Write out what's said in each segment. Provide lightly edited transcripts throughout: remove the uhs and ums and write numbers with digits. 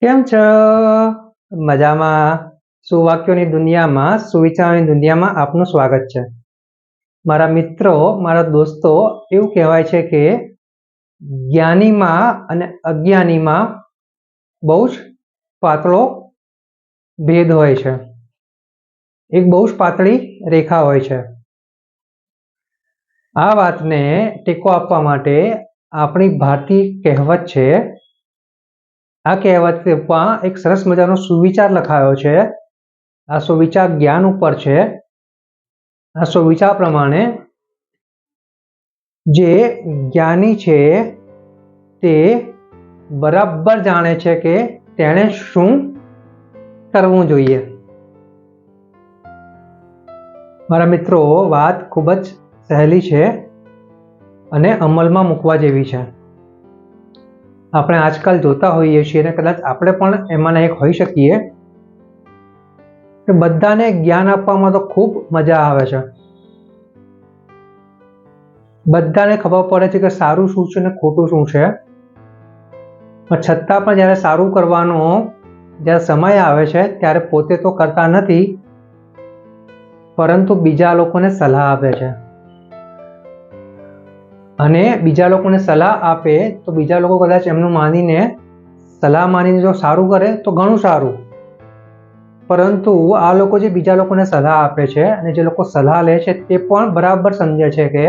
કેમ છો? મજામાં? સુવાક્યોની દુનિયામાં, સુવિચારોની દુનિયામાં આપનું સ્વાગત છે. મારા મિત્રો, મારા દોસ્તો, એવું કહેવાય છે કે જ્ઞાનીમાં અને અજ્ઞાનીમાં બહુ જ પાતળો ભેદ હોય છે. એક બહુ જ પાતળી રેખા હોય છે. આ વાતને ટેકો આપવા માટે આપણી ભારતીય કહેવત છે. આ કહેવતમાં એક સરસ મજાનો સુવિચાર લખાયો છે. આ સુવિચાર જ્ઞાન ઉપર છે. આ સુવિચાર પ્રમાણે જે જ્ઞાની છે તે બરાબર જાણે છે કે તેણે શું કરવું જોઈએ. મારા મિત્રો, વાત ખૂબ જ સહેલી છે અને અમલમાં મૂકવા જેવી છે. આપણે આજકાલ જોતા હોઈએ છીએ અને કદાચ આપણે પણ એમાંના એક હોઈ શકીએ કે બધાને જ્ઞાન આપવામાં તો ખૂબ મજા આવે છે. બધાને ખબર પડે છે કે સારું શું છે અને ખોટું શું છે, પણ છતાં પણ જ્યારે સારું કરવાનો જ્યારે સમય આવે છે ત્યારે પોતે તો કરતા નથી, પરંતુ બીજા લોકોને સલાહ આપે છે. અને બીજા લોકોને સલાહ આપે તો બીજા લોકો કદાચ એમનું માનીને સલાહ માનીને જો સારું કરે તો ઘણું સારું, પરંતુ આ લોકો જે બીજા લોકોને સલાહ આપે છે અને જે લોકો સલાહ લે છે તે પણ બરાબર સમજે છે કે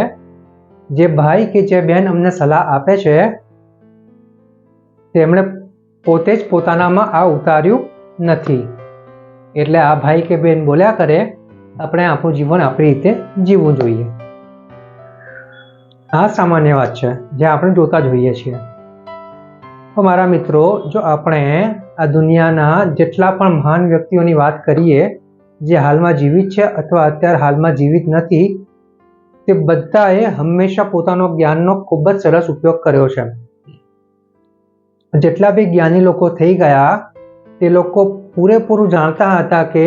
જે ભાઈ કે જે બહેન અમને સલાહ આપે છે તેમણે પોતે જ પોતાનામાં આ ઉતાર્યું નથી, એટલે આ ભાઈ કે બહેન બોલ્યા કરે, આપણે આપણું જીવન આપણી રીતે જીવવું જોઈએ. આ સામાન્ય વાત છે જે આપણે જોતા જ હોઈએ છીએ. તો મારા મિત્રો, જો આપણે આ દુનિયાના જેટલા પણ મહાન વ્યક્તિઓની વાત કરીએ જે હાલમાં જીવિત છે અથવા અત્યારે હાલમાં જીવિત નથી, તે બધાએ હંમેશા પોતાનો જ્ઞાનનો ખૂબ જ સરસ ઉપયોગ કર્યો છે. જેટલા બી જ્ઞાની લોકો થઈ ગયા તે લોકો પૂરેપૂરું જાણતા હતા કે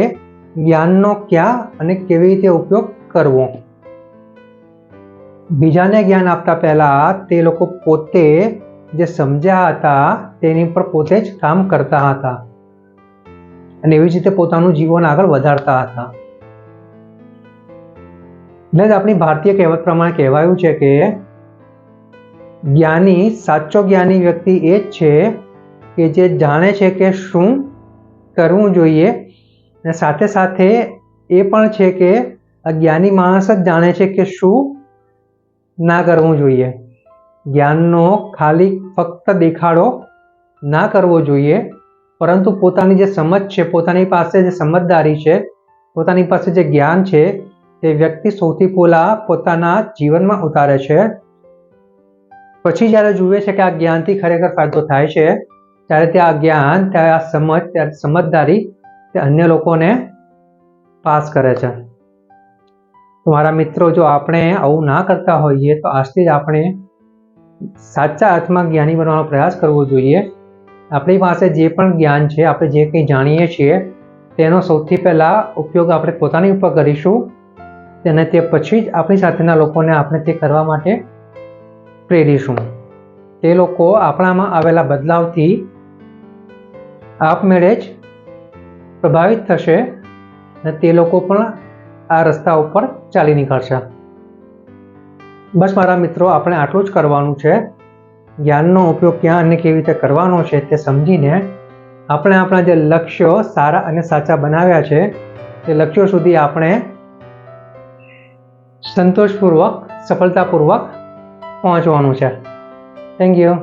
જ્ઞાનનો ક્યાં અને કેવી રીતે ઉપયોગ કરવો. બીજાને જ્ઞાન આપતા પહેલા તે લોકો પોતે જે સમજ્યા હતા તેની પર પોતે જ કામ કરતા હતા અને એવી જ રીતે પોતાનું જીવન આગળ વધારતા હતા. એટલે જ આપણી ભારતીય કહેવત પ્રમાણે કહેવાયું છે કે જ્ઞાની, સાચો જ્ઞાની વ્યક્તિ એ જ છે કે જે જાણે છે કે શું કરવું જોઈએ અને સાથે સાથે એ પણ છે કે અજ્ઞાની માણસ જ જાણે છે કે શું ના કરવું જોઈએ. જ્ઞાનનો ખાલી ફક્ત દેખાડો ના કરવો જોઈએ, પરંતુ પોતાની જે સમજ છે, પોતાની પાસે જે સમજદારી છે, પોતાની પાસે જે જ્ઞાન છે તે વ્યક્તિ સૌથી પહેલા પોતાના જીવનમાં ઉતારે છે. પછી જ્યારે જુએ છે કે આ જ્ઞાનથી ખરેખર ફાયદો થાય છે ત્યારે તે આ જ્ઞાન, ત્યારે આ સમજ, ત્યારે સમજદારી તે અન્ય લોકોને પાસ કરે છે. તો મારા મિત્રો, જો આપણે આવું ના કરતા હોઈએ તો આજથી જ આપણે સાચા અર્થમાં જ્ઞાની બનવાનો પ્રયાસ કરવો જોઈએ. આપણી પાસે જે પણ જ્ઞાન છે, આપણે જે કંઈ જાણીએ છીએ તેનો સૌથી પહેલાં ઉપયોગ આપણે પોતાની ઉપર કરીશું અને તે પછી જ આપણી સાથેના લોકોને આપણે તે કરવા માટે પ્રેરીશું. તે લોકો આપણામાં આવેલા બદલાવથી આપમેળે જ પ્રભાવિત થશે અને તે લોકો પણ આ રસ્તા ઉપર ચાલી નીકળશે. બસ મારા મિત્રો, આપણે આટલું જ કરવાનું છે. જ્ઞાનનો ઉપયોગ ક્યાં અને કેવી રીતે કરવાનો છે તે સમજીને આપણે આપણા જે લક્ષ્યો સારા અને સાચા બનાવ્યા છે તે લક્ષ્યો સુધી આપણે સંતોષપૂર્વક, સફળતાપૂર્વક પહોંચવાનું છે. Thank you.